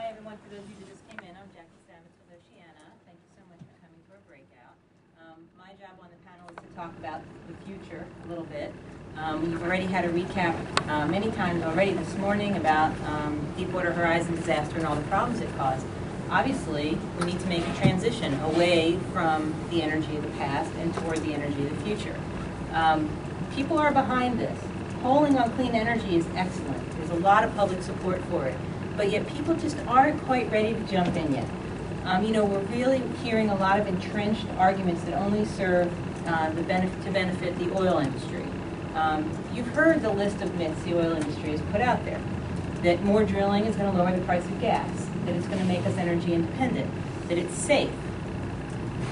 Hi everyone, for those of you that just came in, I'm Savitz with Oceana. Thank you so much for coming to our breakout. My job on the panel is to talk about the future a little bit. We've already had a recap many times already this morning about Deepwater Horizon disaster and all the problems it caused. Obviously, we need to make a transition away from the energy of the past and toward the energy of the future. People are behind this. Polling on clean energy is excellent. There's a lot of public support for it. But yet people just aren't quite ready to jump in yet. We're really hearing a lot of entrenched arguments that only serve to benefit the oil industry. You've heard the list of myths the oil industry has put out there. That more drilling is going to lower the price of gas. That it's going to make us energy independent. That it's safe.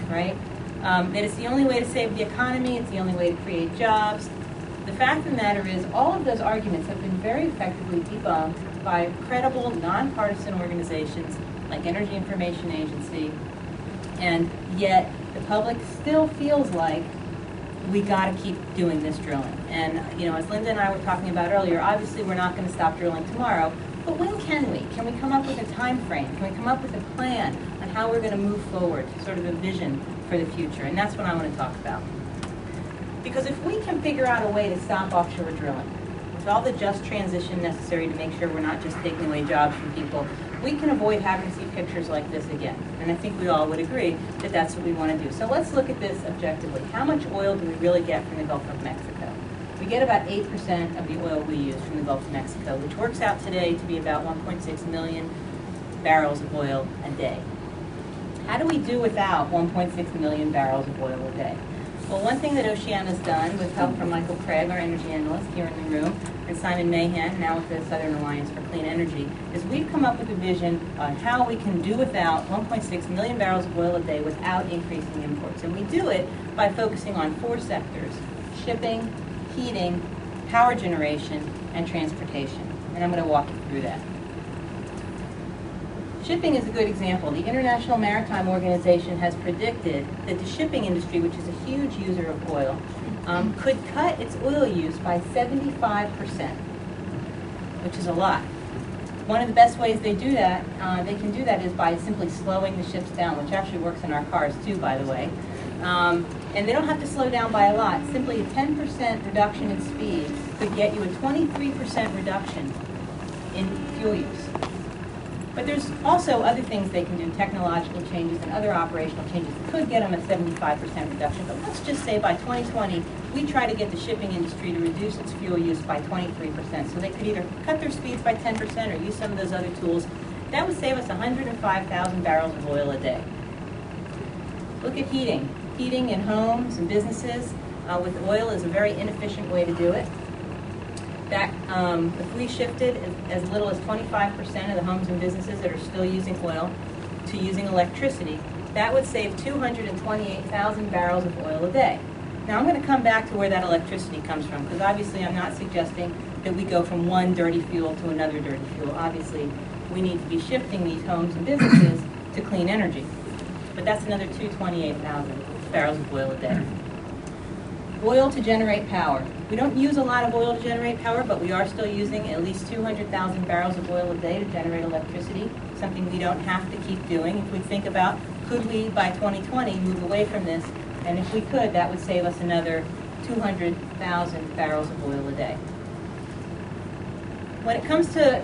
Right? That it's the only way to save the economy. It's the only way to create jobs. The fact of the matter is, all of those arguments have been very effectively debunked by credible, nonpartisan organizations like Energy Information Agency, and yet the public still feels like we got to keep doing this drilling. And as Linda and I were talking about earlier, obviously we're not going to stop drilling tomorrow, but when can we? Can we come up with a time frame? Can we come up with a plan on how we're going to move forward, sort of a vision for the future? And that's what I want to talk about. Because if we can figure out a way to stop offshore drilling, with all the just transition necessary to make sure we're not just taking away jobs from people, we can avoid having to see pictures like this again. And I think we all would agree that that's what we want to do. So let's look at this objectively. How much oil do we really get from the Gulf of Mexico? We get about 8% of the oil we use from the Gulf of Mexico, which works out today to be about 1.6 million barrels of oil a day. How do we do without 1.6 million barrels of oil a day? Well, one thing that Oceana's done, with help from Michael Craig, our energy analyst here in the room, and Simon Mahan, now with the Southern Alliance for Clean Energy, is we've come up with a vision on how we can do without 1.6 million barrels of oil a day without increasing imports. And we do it by focusing on 4 sectors: shipping, heating, power generation, and transportation. And I'm going to walk you through that. Shipping is a good example. The International Maritime Organization has predicted that the shipping industry, which is a huge user of oil, could cut its oil use by 75%, which is a lot. One of the best ways they can do that is by simply slowing the ships down, which actually works in our cars too, by the way. And they don't have to slow down by a lot. Simply a 10% reduction in speed could get you a 23% reduction in fuel use. But there's also other things they can do, technological changes and other operational changes that could get them a 75% reduction. But let's just say by 2020, we try to get the shipping industry to reduce its fuel use by 23%. So they could either cut their speeds by 10% or use some of those other tools. That would save us 105,000 barrels of oil a day. Look at heating. Heating in homes and businesses with oil is a very inefficient way to do it. If we shifted as little as 25% of the homes and businesses that are still using oil to using electricity, that would save 228,000 barrels of oil a day. Now I'm going to come back to where that electricity comes from, because obviously I'm not suggesting that we go from one dirty fuel to another dirty fuel. Obviously we need to be shifting these homes and businesses to clean energy. But that's another 228,000 barrels of oil a day. Oil to generate power. We don't use a lot of oil to generate power, but we are still using at least 200,000 barrels of oil a day to generate electricity, something we don't have to keep doing. If we think about, could we, by 2020, move away from this? And if we could, that would save us another 200,000 barrels of oil a day. When it comes to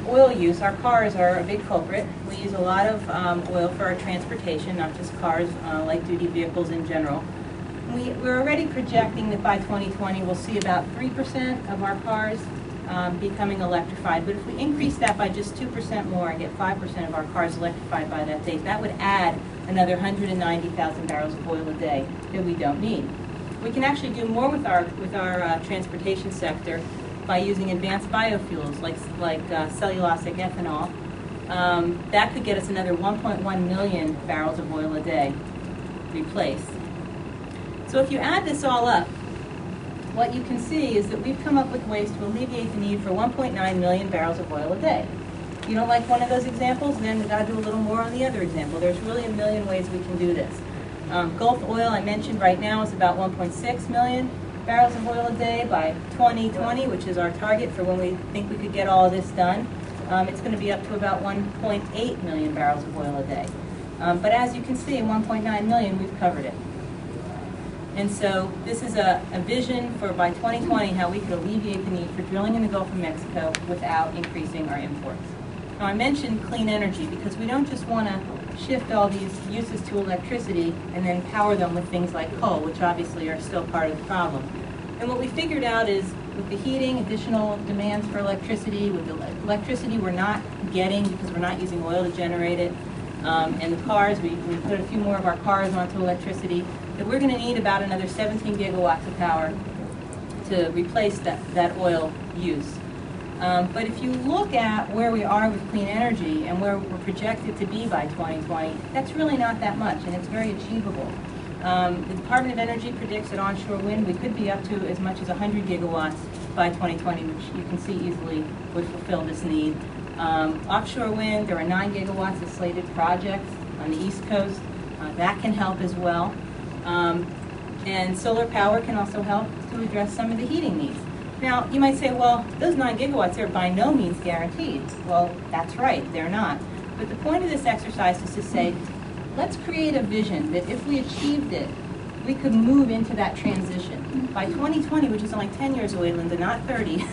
oil use, our cars are a big culprit. We use a lot of oil for our transportation, not just cars, light-duty vehicles in general. We're already projecting that by 2020 we'll see about 3% of our cars becoming electrified. But if we increase that by just 2% more and get 5% of our cars electrified by that date, that would add another 190,000 barrels of oil a day that we don't need. We can actually do more with our transportation sector by using advanced biofuels like cellulosic ethanol. That could get us another 1.1 million barrels of oil a day replaced. So if you add this all up, what you can see is that we've come up with ways to alleviate the need for 1.9 million barrels of oil a day. If you don't like one of those examples, then we've got to do a little more on the other example. There's really a million ways we can do this. Gulf oil, I mentioned right now, is about 1.6 million barrels of oil a day by 2020, which is our target for when we think we could get all of this done. it's going to be up to about 1.8 million barrels of oil a day. But as you can see, 1.9 million, we've covered it. And so this is a vision for by 2020 how we could alleviate the need for drilling in the Gulf of Mexico without increasing our imports. Now I mentioned clean energy because we don't just want to shift all these uses to electricity and then power them with things like coal, which obviously are still part of the problem. And what we figured out is with the heating, additional demands for electricity, with the electricity we're not getting because we're not using oil to generate it, and the cars, we put a few more of our cars onto electricity, that we're going to need about another 17 gigawatts of power to replace that oil use. But if you look at where we are with clean energy and where we're projected to be by 2020, that's really not that much, and it's very achievable. The Department of Energy predicts that onshore wind, we could be up to as much as 100 gigawatts by 2020, which you can see easily would fulfill this need. Offshore wind, there are 9 gigawatts of slated projects on the East Coast. That can help as well. And solar power can also help to address some of the heating needs. Now, you might say, well, those 9 gigawatts are by no means guaranteed. Well, that's right, they're not. But the point of this exercise is to say, let's create a vision that if we achieved it, we could move into that transition. By 2020, which is only 10 years away, Linda, not 30,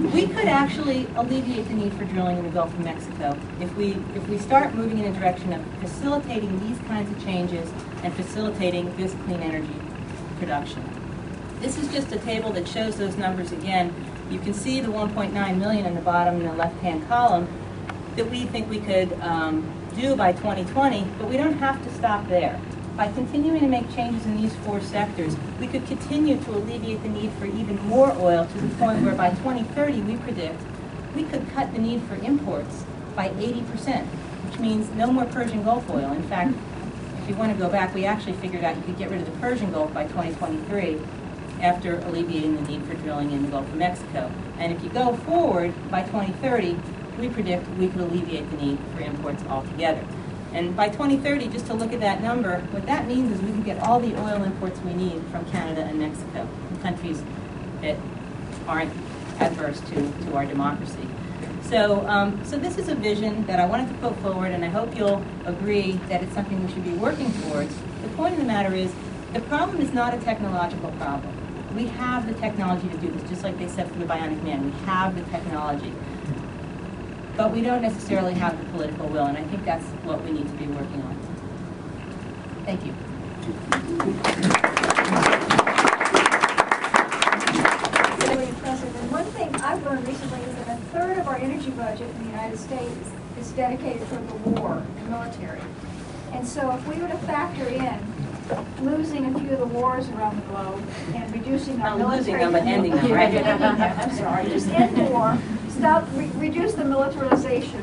we could actually alleviate the need for drilling in the Gulf of Mexico if we start moving in a direction of facilitating these kinds of changes and facilitating this clean energy production. This is just a table that shows those numbers again. You can see the 1.9 million in the bottom in the left-hand column that we think we could do by 2020, but we don't have to stop there. By continuing to make changes in these 4 sectors, we could continue to alleviate the need for even more oil to the point where by 2030 we predict we could cut the need for imports by 80%, which means no more Persian Gulf oil. In fact, if you want to go back, we actually figured out you could get rid of the Persian Gulf by 2023 after alleviating the need for drilling in the Gulf of Mexico. And if you go forward by 2030, we predict we could alleviate the need for imports altogether. And by 2030, just to look at that number, what that means is we can get all the oil imports we need from Canada and Mexico, from countries that aren't adverse to our democracy. So, so this is a vision that I wanted to put forward, and I hope you'll agree that it's something we should be working towards. The point of the matter is, the problem is not a technological problem. We have the technology to do this, just like they said for the Bionic Man. We have the technology. But we don't necessarily have the political will, and I think that's what we need to be working on. Thank you. President, one thing I've learned recently is that 1/3 of our energy budget in the United States is dedicated toward the war and military. And so if we were to factor in losing a few of the wars around the globe and reducing our military... Not losing them, but ending them, right? I'm sorry, just end the war. Reduce the militarization,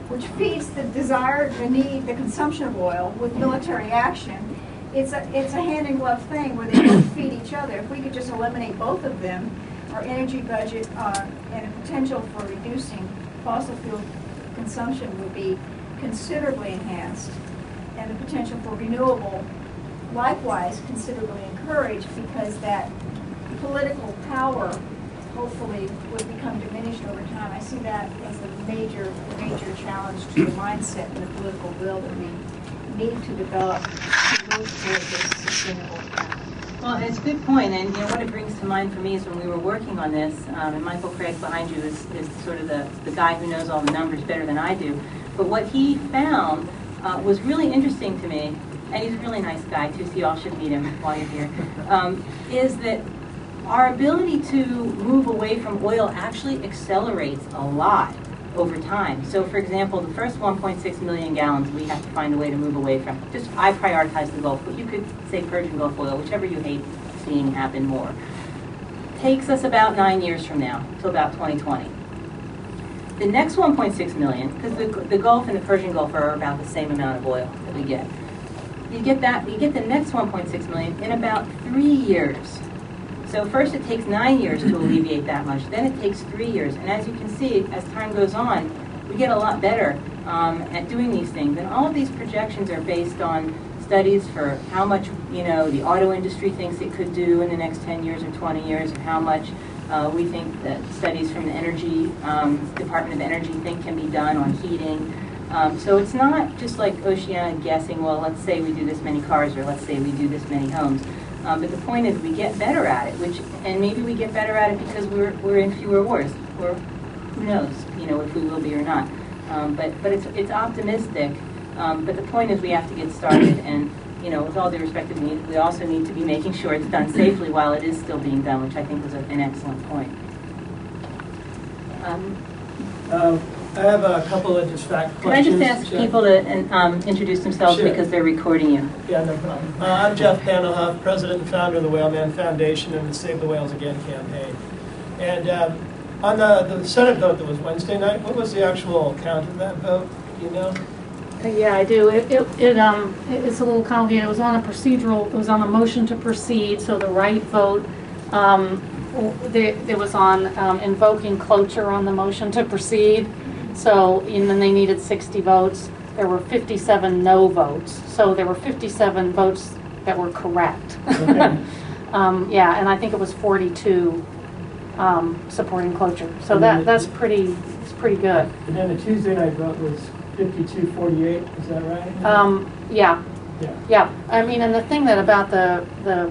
which feeds the desire, the need, the consumption of oil with military action. It's a hand-in-glove thing where they both feed each other. If we could just eliminate both of them, our energy budget and a potential for reducing fossil fuel consumption would be considerably enhanced, and the potential for renewable, likewise, considerably encouraged, because that political power hopefully would become diminished over time. I see that as a major challenge to the mindset and the political will that we need to develop to move toward this sustainable path. Well, it's a good point, and you know what it brings to mind for me is when we were working on this, and Michael Craig behind you is sort of the guy who knows all the numbers better than I do, but what he found was really interesting to me, and he's a really nice guy too, so you all should meet him while you're here, is that our ability to move away from oil actually accelerates a lot over time. So for example, the first 1.6 million gallons we have to find a way to move away from. Just I prioritize the Gulf, but you could say Persian Gulf oil, whichever you hate seeing happen more. Takes us about 9 years from now, till about 2020. The next 1.6 million, because the Gulf and the Persian Gulf are about the same amount of oil that we get. You get the next 1.6 million in about 3 years. So first it takes 9 years to alleviate that much, then it takes 3 years. And as you can see, as time goes on, we get a lot better at doing these things. And all of these projections are based on studies for how much, the auto industry thinks it could do in the next 10 years or 20 years, or how much We think that studies from the Energy Department of Energy think can be done on heating. So it's not just like Oceana guessing, well, let's say we do this many cars, or let's say we do this many homes. But the point is we get better at it, and maybe we get better at it because we're in fewer wars, or who knows, if we will be or not. But it's optimistic. But the point is we have to get started, and with all due respect, we also need to be making sure it's done safely while it is still being done, which I think was an excellent point. I have a couple of just fact questions. Can I just ask people to introduce themselves Sure. Because they're recording you? Yeah, no problem. I'm Jeff Panelhoff, President and founder of the Whaleman Foundation and the Save the Whales Again campaign. And on the Senate vote that was Wednesday night, what was the actual count of that vote? Do you know? Yeah, I do. It's a little complicated. It was on it was on a motion to proceed, so the right vote. It was on invoking cloture on the motion to proceed. So, and then they needed 60 votes. There were 57 no votes. So there were 57 votes that were correct. Okay. Yeah, and I think it was 42 supporting cloture. So it's pretty good. And then the Tuesday night vote was 52-48, is that right? Yeah. Yeah. Yeah, I mean, and the thing that about the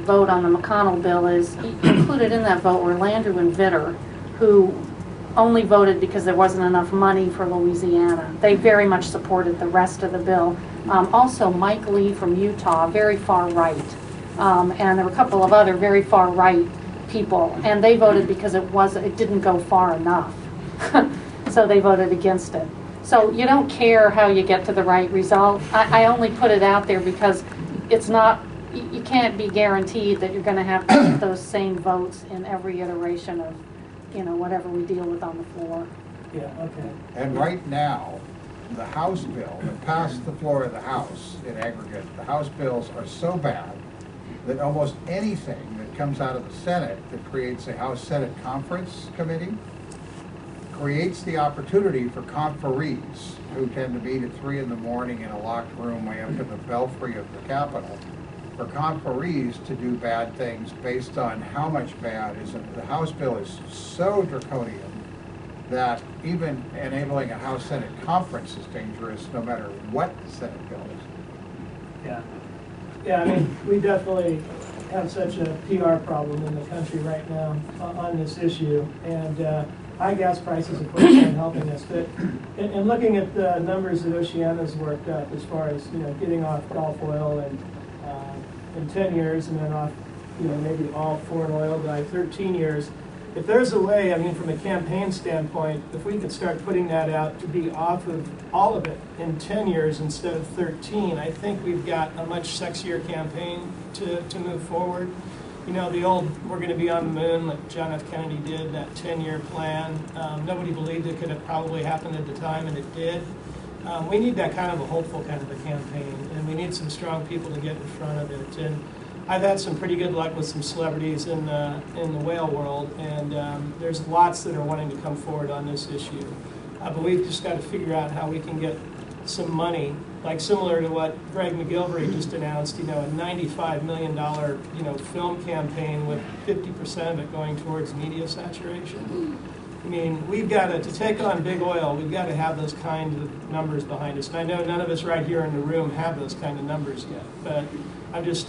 vote on the McConnell bill is included in that vote were Landrieu and Vitter, who only voted because there wasn't enough money for Louisiana. They very much supported the rest of the bill. Also, Mike Lee from Utah, very far right, and there were a couple of other very far right people, and they voted because it didn't go far enough, so they voted against it. So you don't care how you get to the right result. I only put it out there because it's not, you can't be guaranteed that you're going to have those same votes in every iteration of, whatever we deal with on the floor. Yeah, okay. And right now, the House bill that passed the floor of the House in aggregate, the House bills are so bad that almost anything that comes out of the Senate that creates a House-Senate conference committee creates the opportunity for conferees who tend to meet at 3 in the morning in a locked room way up to the belfry of the Capitol, for conferees to do bad things based on how much bad is in the House bill is so draconian that even enabling a House-Senate conference is dangerous no matter what the Senate bill is. Yeah. Yeah, I mean, we definitely have such a PR problem in the country right now on this issue. And high gas prices, of course, aren't helping us. But in looking at the numbers that Oceana's worked up as far as, getting off Gulf oil and in 10 years and then off, maybe all foreign oil by 13 years, if there's a way, I mean, from a campaign standpoint, if we could start putting that out to be off of all of it in 10 years instead of 13, I think we've got a much sexier campaign to move forward. The old, we're going to be on the moon, like John F. Kennedy did, that 10-year plan. Nobody believed it could have probably happened at the time, and it did. We need that kind of a hopeful kind of a campaign, and we need some strong people to get in front of it. And I've had some pretty good luck with some celebrities in the whale world, and there's lots that are wanting to come forward on this issue. But we've just got to figure out how we can get some money, like similar to what Greg McGilvery just announced, a $95 million, film campaign with 50% of it going towards media saturation. I mean, we've got to take on big oil, we've got to have those kinds of numbers behind us. And I know none of us right here in the room have those kind of numbers yet, but I'm just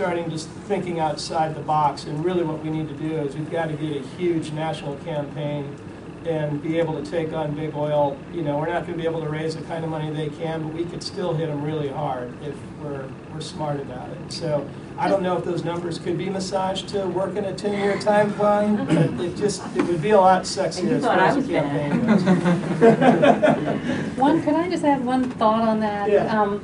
thinking outside the box, and really what we need to do is we've got to get a huge national campaign and be able to take on big oil. We're not going to be able to raise the kind of money they can, but we could still hit them really hard if we're smart about it. So I don't know if those numbers could be massaged to work in a 10-year time plan, but it would be a lot sexier as far as the campaign goes. Could I just add one thought on that? Yeah.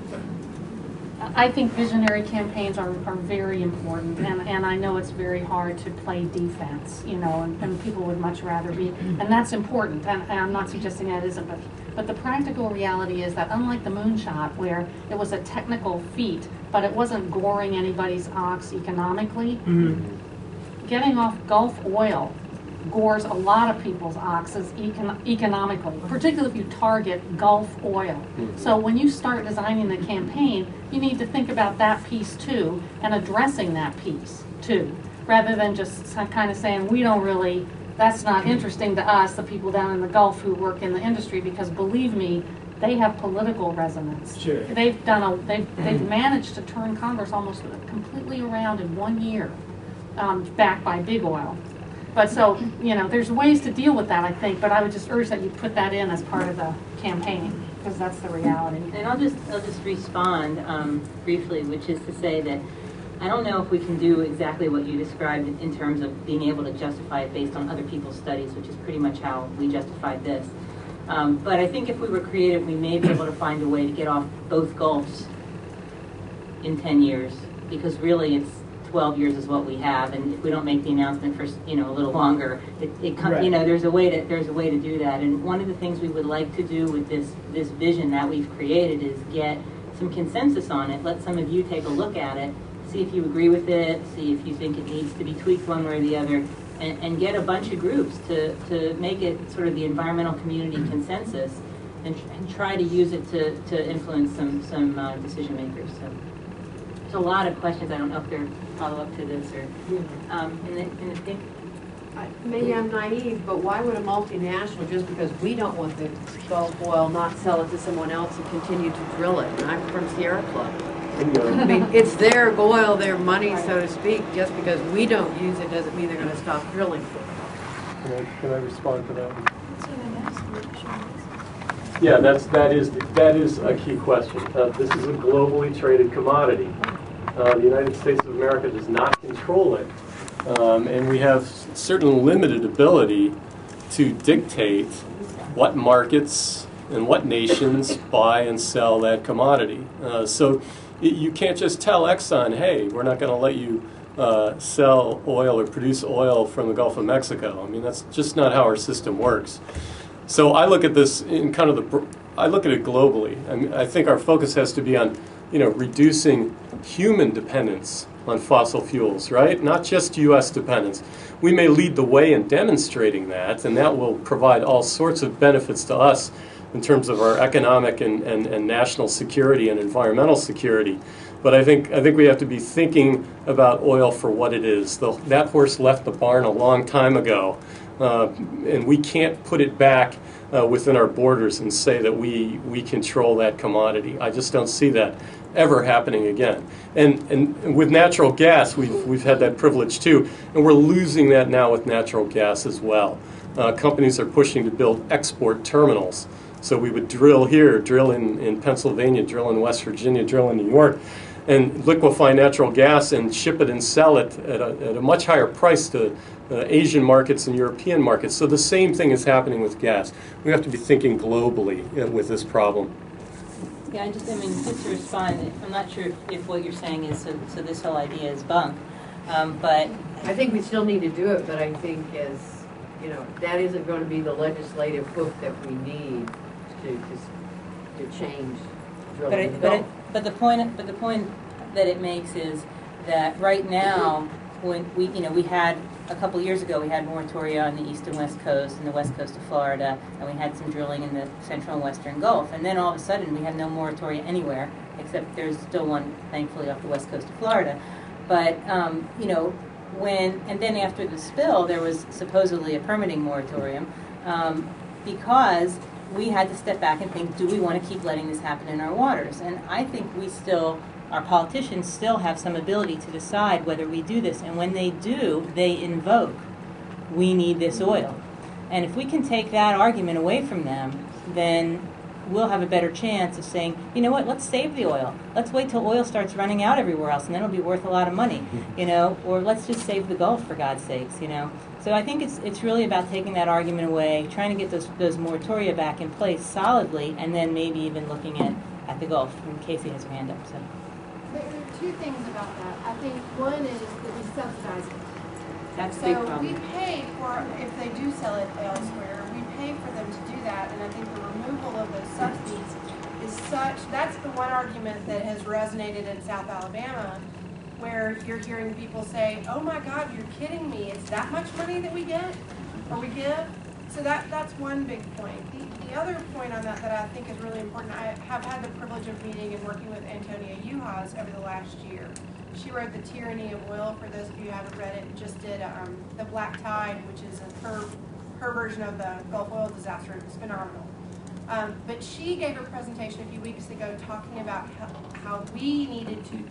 I think visionary campaigns are very important, and I know it's very hard to play defense, and people would much rather be, and that's important, and I'm not suggesting that isn't, but the practical reality is that unlike the moonshot, where it was a technical feat, but it wasn't goring anybody's ox economically, getting off Gulf oil gores a lot of people's oxes economically, particularly if you target Gulf oil. So when you start designing the campaign, you need to think about that piece too, and addressing that piece too, rather than just kind of saying we don't really that's not interesting to us, the people down in the Gulf who work in the industry, because believe me, they have political resonance. Sure. They've managed to turn Congress almost completely around in 1 year, backed by big oil. But so, you know, there's ways to deal with that, I think, but I would just urge that you put that in as part of the campaign, because that's the reality. And I'll just respond briefly, which is to say that I don't know if we can do exactly what you described in terms of being able to justify it based on other people's studies, which is pretty much how we justified this. But I think if we were creative, we may be able to find a way to get off both Gulfs in 10 years, because really it's 12 years is what we have, and if we don't make the announcement for, you know, a little longer, Right. you know, there's a way to do that. And one of the things we would like to do with this vision that we've created is get some consensus on it. Let some of you take a look at it, see if you agree with it, see if you think it needs to be tweaked one way or the other, and get a bunch of groups to make it sort of the environmental community consensus, and try to use it to influence some decision makers. So there's a lot of questions. I don't know if they're follow up to this or in the thing. Maybe I'm naive, but why would a multinational, just because we don't want the Gulf oil, not sell it to someone else and continue to drill it? And I'm from Sierra Club. I mean, it's their oil, their money, so to speak. Just because we don't use it doesn't mean they're going to stop drilling. Can I respond to that? Yeah, that is a key question. This is a globally traded commodity. The United States of America does not control it, and we have certain limited ability to dictate what markets and what nations buy and sell that commodity. So you can't just tell Exxon, hey, we're not going to let you sell oil or produce oil from the Gulf of Mexico. I mean, that's just not how our system works. So I look at this in kind of I look at it globally. I mean, I think our focus has to be on, you know, reducing human dependence on fossil fuels, right? Not just U.S. dependence. We may lead the way in demonstrating that, and that will provide all sorts of benefits to us in terms of our economic and national security and environmental security. But I think we have to be thinking about oil for what it is. That horse left the barn a long time ago, and we can't put it back within our borders and say that we control that commodity. I just don't see that ever happening again. And with natural gas, we've had that privilege too, and we're losing that now with natural gas as well. Companies are pushing to build export terminals. So we would drill here, drill in Pennsylvania, drill in West Virginia, drill in New York, and liquefy natural gas and ship it and sell it at a much higher price to Asian markets and European markets. So the same thing is happening with gas. We have to be thinking globally with this problem. Yeah, just to respond, I'm not sure if what you're saying is so this whole idea is bunk, but I think we still need to do it, but I think as you know, that isn't going to be the legislative hook that we need to change drilling. But the point that it makes is that right now, when we had a couple years ago, we had moratoria on the east and west coast and the west coast of Florida, and we had some drilling in the central and western Gulf. And then all of a sudden, we have no moratoria anywhere, except there's still one, thankfully, off the west coast of Florida. But and then after the spill, there was supposedly a permitting moratorium because we had to step back and think, do we want to keep letting this happen in our waters? And I think our politicians still have some ability to decide whether we do this. And when they do, they invoke, we need this oil. And if we can take that argument away from them, then we'll have a better chance of saying, you know what, let's save the oil. Let's wait till oil starts running out everywhere else, and then it'll be worth a lot of money, or let's just save the Gulf, for God's sakes, So I think it's really about taking that argument away, trying to get those moratoria back in place solidly, and then maybe even looking at the Gulf. And Casey has her hand up. So. There are two things about that. I think one is that we subsidize it. That's a big So problem. we pay for, if they do sell it elsewhere, we pay for them to do that, and I think the removal of those subsidies is such, that's the one argument that has resonated in South Alabama, where you're hearing people say, oh my God, you're kidding me, it's that much money that we get, or we give? So that's one big point. The other point on that I think is really important, I have had the privilege of meeting and working with Antonia Uhas over the last year, She wrote The Tyranny of Oil, for those of you who haven't read it, and just did The Black Tide, which is her version of the Gulf oil disaster. It was phenomenal. But she gave a presentation a few weeks ago talking about how we needed to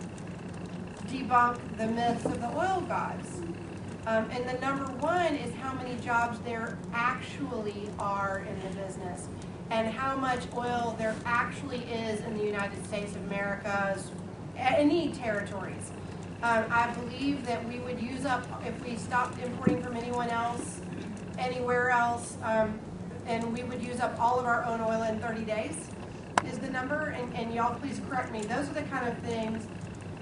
debunk the myths of the oil gods. And the number one is how many jobs there actually are in the business, and how much oil there actually is in the United States of America's any territories. I believe that we would use up, if we stopped importing from anyone else, anywhere else, and we would use up all of our own oil in 30 days is the number, and y'all please correct me. Those are the kind of things.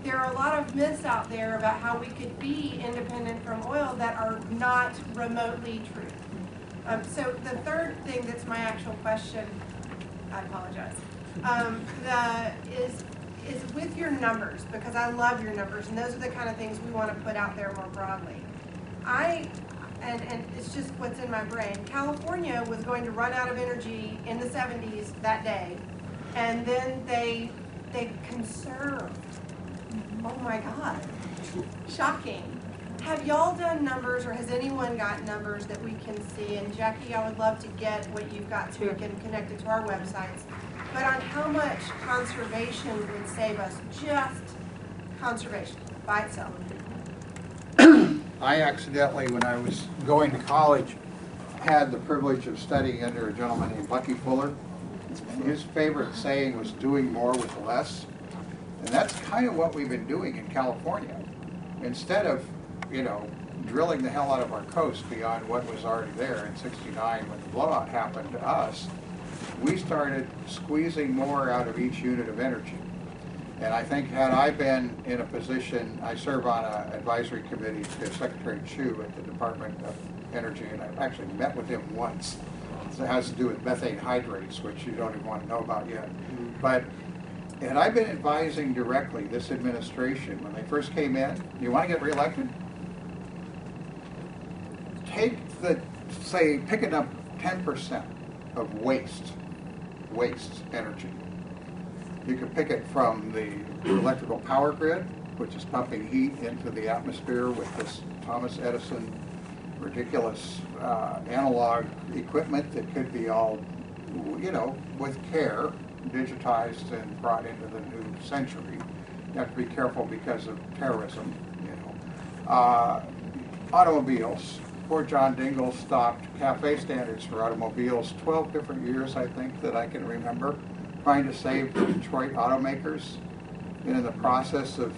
There are a lot of myths out there about how we could be independent from oil that are not remotely true. So the third thing that's my actual question, I apologize, is with your numbers, because I love your numbers, and those are the kind of things we want to put out there more broadly. And it's just what's in my brain. California was going to run out of energy in the 70s that day, and then they conserved. Oh my God, shocking. Have y'all done numbers, or has anyone got numbers that we can see? And Jackie, I would love to get what you've got so we can connect it to our websites. But on how much conservation would save us, just conservation by itself. I accidentally, when I was going to college, had the privilege of studying under a gentleman named Bucky Fuller. His favorite saying was doing more with less. And that's kind of what we've been doing in California. Instead of, drilling the hell out of our coast beyond what was already there in '69 when the blowout happened to us, we started squeezing more out of each unit of energy. And I think had I been in a position, I serve on an advisory committee to Secretary Chu at the Department of Energy, and I've actually met with him once. It has to do with methane hydrates, which you don't even want to know about yet. But had I been advising directly this administration when they first came in, you want to get reelected? Pick up 10% of waste energy. You can pick it from the electrical power grid, which is pumping heat into the atmosphere with this Thomas Edison ridiculous analog equipment that could be all, with care, digitized and brought into the new century. You have to be careful because of terrorism, Automobiles. Poor John Dingell stopped cafe standards for automobiles 12 different years, I think, that I can remember, trying to save the Detroit automakers. And in the process of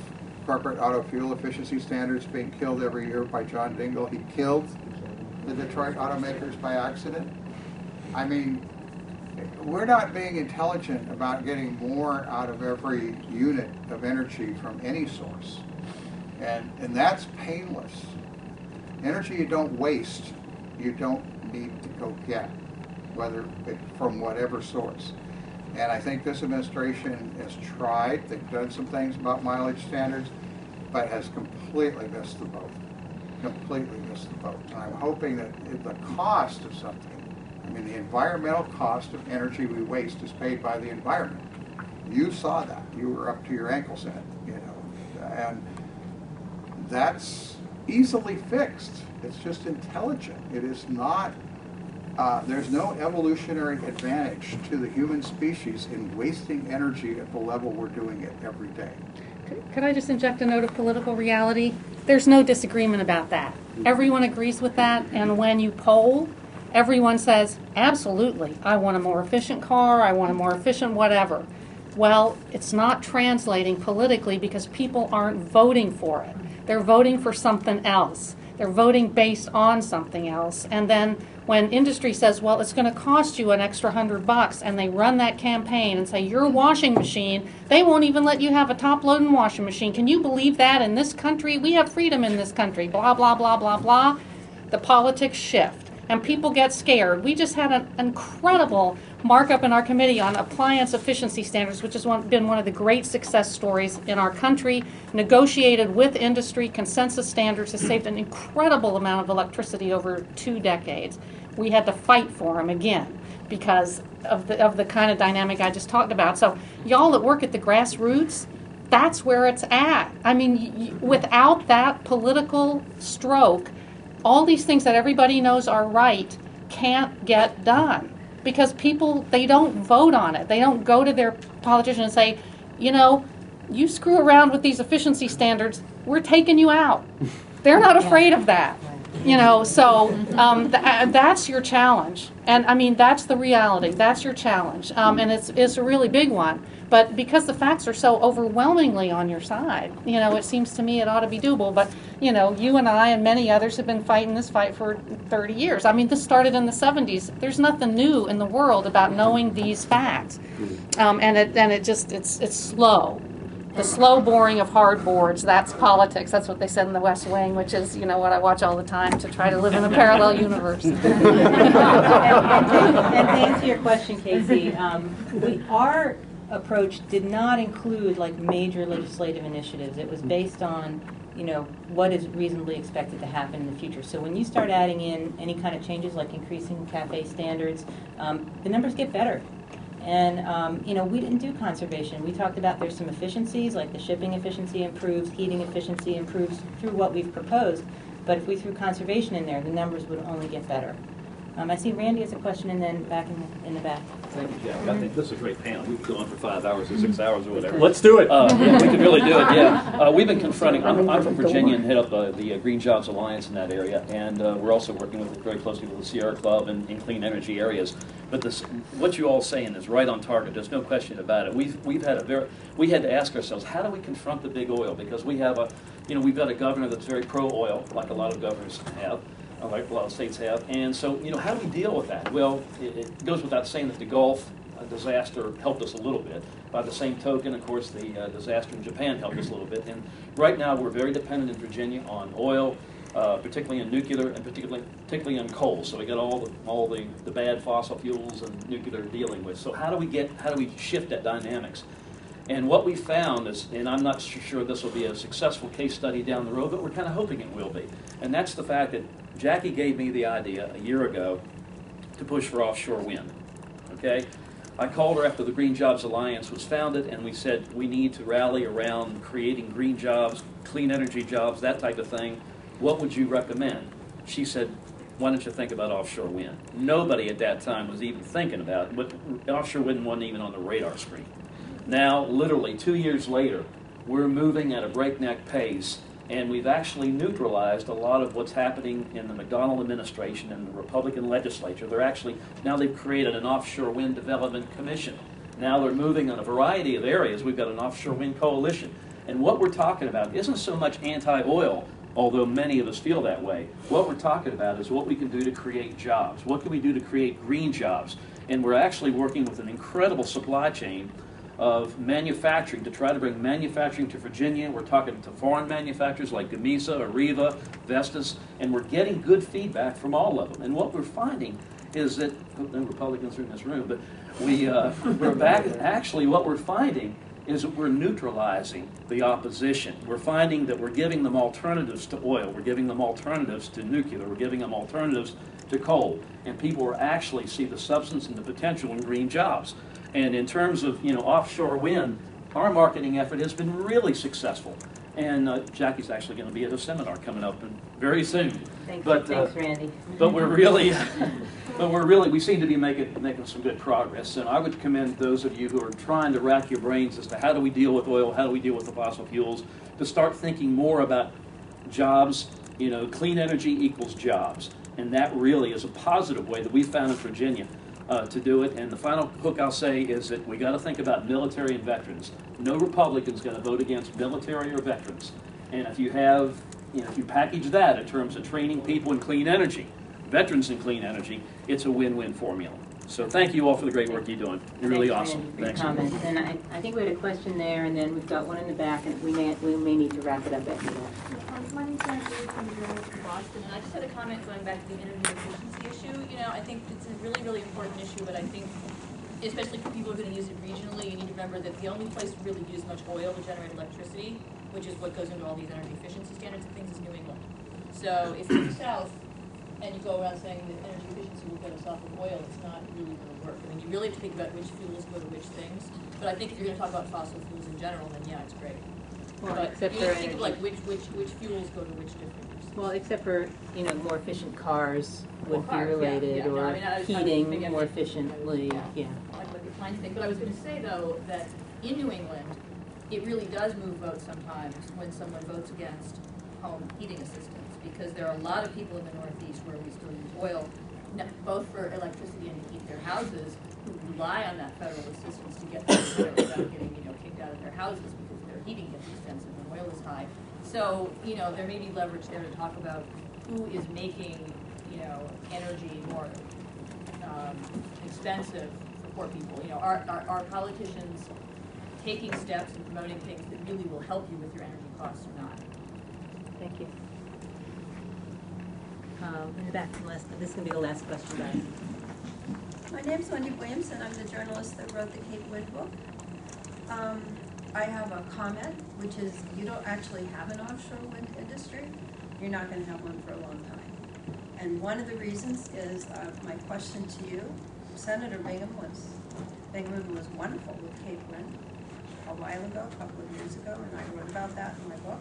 corporate auto fuel efficiency standards being killed every year by John Dingell, he killed the Detroit automakers by accident. I mean, we're not being intelligent about getting more out of every unit of energy from any source. And that's painless. Energy you don't waste, you don't need to go get, from whatever source. And I think this administration has tried, they've done some things about mileage standards, but has completely missed the boat. Completely missed the boat. And I'm hoping that the cost of something, the environmental cost of energy we waste is paid by the environment. You saw that. You were up to your ankles in it, and that's easily fixed. It's just intelligent. It is not, there's no evolutionary advantage to the human species in wasting energy at the level we're doing it every day. Could I just inject a note of political reality? There's no disagreement about that. Everyone agrees with that, and when you poll, everyone says, absolutely, I want a more efficient car, I want a more efficient whatever. Well, it's not translating politically because people aren't voting for it. They're voting for something else. They're voting based on something else. And then when industry says, well, it's going to cost you an extra $100, and they run that campaign and say, your washing machine, they won't even let you have a top-loading washing machine. Can you believe that in this country? We have freedom in this country, blah, blah, blah, blah, blah. The politics shift, and people get scared. We just had an incredible markup in our committee on appliance efficiency standards, which has been one of the great success stories in our country, negotiated with industry. Consensus standards has saved an incredible amount of electricity over 2 decades. We had to fight for them again because of the kind of dynamic I just talked about. So y'all that work at the grassroots, that's where it's at. I mean, without that political stroke, all these things that everybody knows are right can't get done. Because people, they don't vote on it. They don't go to their politician and say, you know, you screw around with these efficiency standards, we're taking you out. They're not afraid of that. You know, so that's your challenge. And I mean, that's the reality. That's your challenge. And it's a really big one. But because the facts are so overwhelmingly on your side, you know, it seems to me it ought to be doable. But, you know, you and I and many others have been fighting this fight for 30 years. I mean, this started in the 70s. There's nothing new in the world about knowing these facts. It's slow. The slow boring of hard boards, that's politics. That's what they said in the West Wing, which is, you know, what I watch all the time to try to live in a parallel universe. And to answer your question, Casey, our approach did not include like major legislative initiatives. It was based on, you know, what is reasonably expected to happen in the future. So when you start adding in any kind of changes like increasing cafe standards, the numbers get better. And, you know, we didn't do conservation. We talked about there's some efficiencies, like the shipping efficiency improves, heating efficiency improves through what we've proposed. But if we threw conservation in there, the numbers would only get better. I see Randy has a question, and then back in the back. Thank you, Jack. I think this is a great panel. We could go on for 5 hours or 6 hours or whatever. Let's do it. Yeah, we could really do it, yeah. We've been confronting, I'm from Virginia and head up the Green Jobs Alliance in that area, and we're also working very closely with the Sierra Club and in clean energy areas. But what you all saying is right on target. There's no question about it. We had to ask ourselves, how do we confront the big oil? Because we've got a governor that's very pro-oil, like a lot of governors have. Like a lot of states have. And so, you know, how do we deal with that? Well, it goes without saying that the Gulf disaster helped us a little bit. By the same token, of course, the disaster in Japan helped us a little bit. And right now, we're very dependent in Virginia on oil, particularly in nuclear, and particularly on coal. So we got all the bad fossil fuels and nuclear dealing with. So how do we shift that dynamics? And what we found is, and I'm not sure this will be a successful case study down the road, but we're kind of hoping it will be. And that's the fact that Jackie gave me the idea a year ago to push for offshore wind. Okay? I called her after the Green Jobs Alliance was founded, and we said we need to rally around creating green jobs, clean energy jobs, that type of thing. What would you recommend? She said, why don't you think about offshore wind? Nobody at that time was even thinking about it, but offshore wind wasn't even on the radar screen. Now, literally 2 years later, we're moving at a breakneck pace, and we've actually neutralized a lot of what's happening in the McDonnell administration and the Republican legislature. Now they've created an offshore wind development commission. Now they're moving on a variety of areas. We've got an offshore wind coalition. And what we're talking about isn't so much anti-oil, although many of us feel that way. What we're talking about is what we can do to create jobs. What can we do to create green jobs? And we're actually working with an incredible supply chain of manufacturing to try to bring manufacturing to Virginia. We're talking to foreign manufacturers like Gamesa, Arriva, Vestas, and we're getting good feedback from all of them. And what we're finding is that, no Republicans are in this room, but we're back. Actually, what we're finding is that we're neutralizing the opposition. We're finding that we're giving them alternatives to oil. We're giving them alternatives to nuclear. We're giving them alternatives to coal. And people are actually see the substance and the potential in green jobs. And in terms of, you know, offshore wind, our marketing effort has been really successful. And Jackie's actually going to be at a seminar coming up very soon. Thanks, Thanks, Randy. But we seem to be making some good progress. And I would commend those of you who are trying to rack your brains as to how do we deal with oil, how do we deal with the fossil fuels, to start thinking more about jobs. You know, clean energy equals jobs. And that really is a positive way that we found in Virginia to do it. And the final hook I'll say is that we got to think about military and veterans. No Republican's going to vote against military or veterans. And if you have, you know, if you package that in terms of training people in clean energy, veterans in clean energy, it's a win-win formula. So thank you all for the great work you're doing. You're really awesome. Thanks. Comments. And I think we had a question there, and then we've got one in the back, and we may need to wrap it up after that. My name's Anne from Boston, and I just had a comment going back to the energy efficiency issue. You know, I think it's a really, really important issue, but I think, especially for people who are going to use it regionally, you need to remember that the only place to really use much oil to generate electricity, which is what goes into all these energy efficiency standards and things, is New England. So if you're south, and you go around saying that energy efficiency will get us off of oil, it's not really going to work. I mean, you really have to think about which fuels go to which things. But I think if you're going to talk about fossil fuels in general, then yeah, it's great. Well, but except you for have to think of like which fuels go to which different uses. Well, except for, you know, more efficient cars would be Cars, related, yeah. No, or I mean, I was heating thinking more of it, efficiently, yeah. Like what the Pines think. But I was going to say, though, that in New England, it really does move votes sometimes when someone votes against home heating assistance, because there are a lot of people in the Northeast where we still use oil, both for electricity and to heat their houses, who rely on that federal assistance to get them without getting, you know, kicked out of their houses because their heating gets expensive when oil is high. So, you know, there may be leverage there to talk about who is making, you know, energy more expensive for poor people. You know, are politicians taking steps and promoting things that really will help you with your energy costs or not? Thank you. In the back, this is going to be the last question, guys. My name's Wendy Williams, and I'm the journalist that wrote the Cape Wind book. I have a comment, which is you don't actually have an offshore wind industry. You're not going to have one for a long time. And one of the reasons is my question to you. Senator Bingham was wonderful with Cape Wind a while ago, a couple of years ago, and I wrote about that in my book.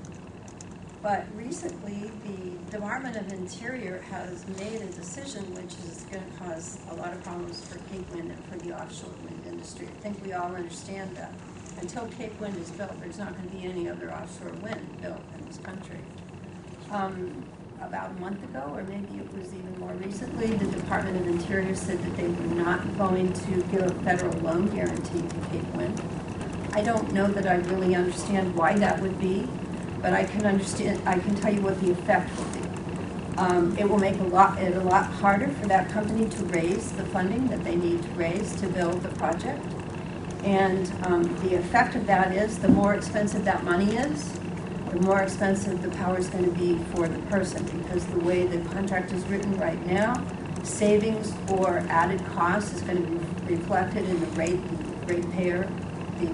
But recently, the Department of Interior has made a decision which is going to cause a lot of problems for Cape Wind and for the offshore wind industry. I think we all understand that. Until Cape Wind is built, there's not going to be any other offshore wind built in this country. About a month ago, or maybe it was even more recently, the Department of Interior said that they were not going to give a federal loan guarantee to Cape Wind. I don't know that I really understand why that would be, but I can tell you what the effect will be. It will make it a lot harder for that company to raise the funding that they need to raise to build the project. And the effect of that is the more expensive that money is, the more expensive the power is going to be for the person, because the way the contract is written right now, savings or added cost is going to be reflected in the ratepayer, the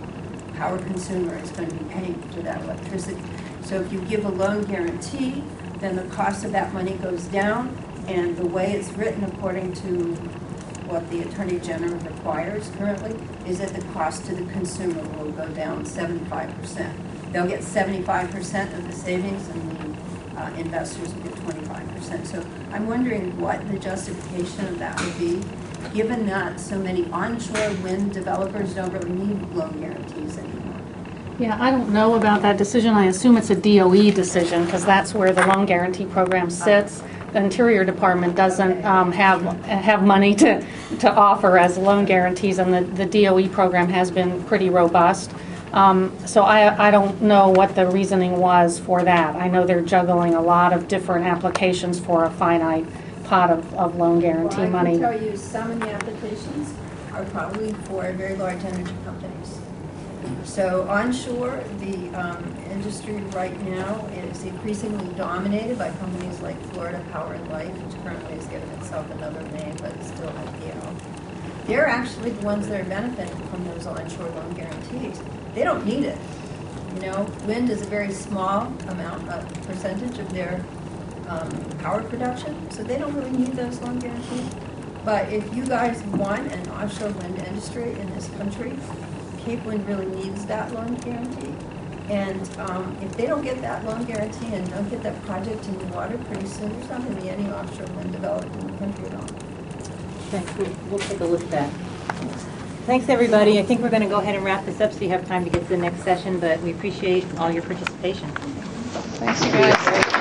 power consumer is going to be paying for that electricity. So if you give a loan guarantee, then the cost of that money goes down, and the way it's written according to what the Attorney General requires currently is that the cost to the consumer will go down 75%. They'll get 75% of the savings, and the investors will get 25%. So I'm wondering what the justification of that would be, given that so many onshore wind developers don't really need loan guarantees anymore. Yeah, I don't know about that decision. I assume it's a DOE decision, because that's where the loan guarantee program sits. The Interior Department doesn't have money to offer as loan guarantees, and the DOE program has been pretty robust. So I don't know what the reasoning was for that. I know they're juggling a lot of different applications for a finite pot of loan guarantee money. I can tell you some of the applications are probably for very large energy companies. So onshore, the industry right now is increasingly dominated by companies like Florida Power and Light, which currently has given itself another name, but it's still FPL. They're actually the ones that are benefiting from those onshore loan guarantees. They don't need it. You know, wind is a very small percentage of their power production, so they don't really need those loan guarantees. But if you guys want an offshore wind industry in this country, Cape Wind really needs that loan guarantee. And if they don't get that loan guarantee and don't get that project in the water pretty soon, there's not going to be any offshore wind developed in the country at all. Thanks. We'll take a look at that. Thanks, everybody. I think we're going to go ahead and wrap this up so you have time to get to the next session, but we appreciate all your participation. Thanks, you guys.